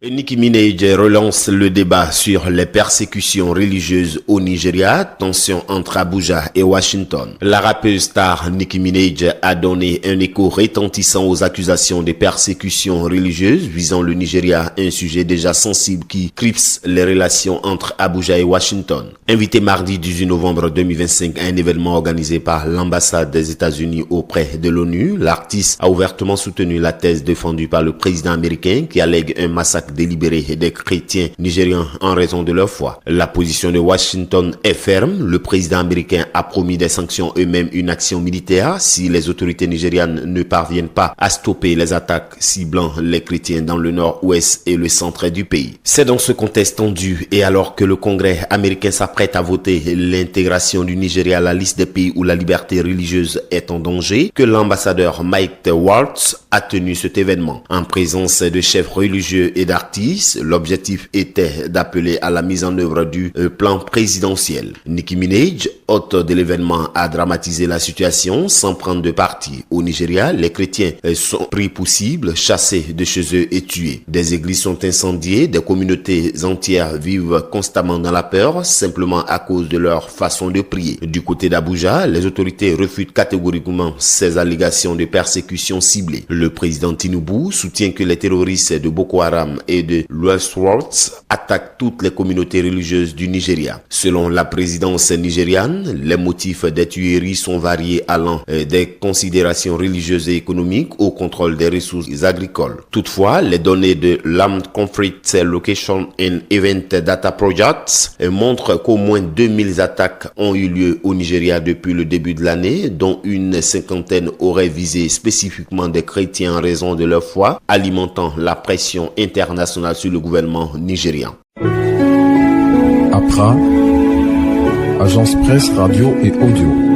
Nicki Minaj relance le débat sur les persécutions religieuses au Nigeria, tension entre Abuja et Washington. La rappeuse star Nicki Minaj a donné un écho retentissant aux accusations de persécutions religieuses visant le Nigeria, un sujet déjà sensible qui crispe les relations entre Abuja et Washington. Invitée mardi 18 novembre 2025 à un événement organisé par l'ambassade des États-Unis auprès de l'ONU, l'artiste a ouvertement soutenu la thèse défendue par le président américain qui allègue un massacre délibéré des chrétiens nigérians en raison de leur foi. La position de Washington est ferme. Le président américain a promis des sanctions et même une action militaire si les autorités nigérianes ne parviennent pas à stopper les attaques ciblant les chrétiens dans le nord-ouest et le centre du pays. C'est dans ce contexte tendu et alors que le Congrès américain s'apprête à voter l'intégration du Nigeria à la liste des pays où la liberté religieuse est en danger que l'ambassadeur Mike Waltz a tenu cet événement. En présence de chefs religieux et d'artistes, l'objectif était d'appeler à la mise en œuvre du plan présidentiel. Nicki Minaj, hôte de l'événement, a dramatisé la situation sans prendre de parti. Au Nigeria, les chrétiens sont pris pour cible, chassés de chez eux et tués. Des églises sont incendiées, des communautés entières vivent constamment dans la peur, simplement à cause de leur façon de prier. Du côté d'Abuja, les autorités refutent catégoriquement ces allégations de persécution ciblée. Le président Tinubu soutient que les terroristes de Boko Haram et de Westworld attaquent toutes les communautés religieuses du Nigeria. Selon la présidence nigériane, les motifs des tueries sont variés allant des considérations religieuses et économiques au contrôle des ressources agricoles. Toutefois, les données de l'Armed Conflict Location and Event Data Project montrent qu'au moins 2000 attaques ont eu lieu au Nigeria depuis le début de l'année, dont une cinquantaine auraient visé spécifiquement des chrétiens en raison de leur foi, alimentant la pression internationale sur le gouvernement nigérian. Accra, agence presse, radio et audio.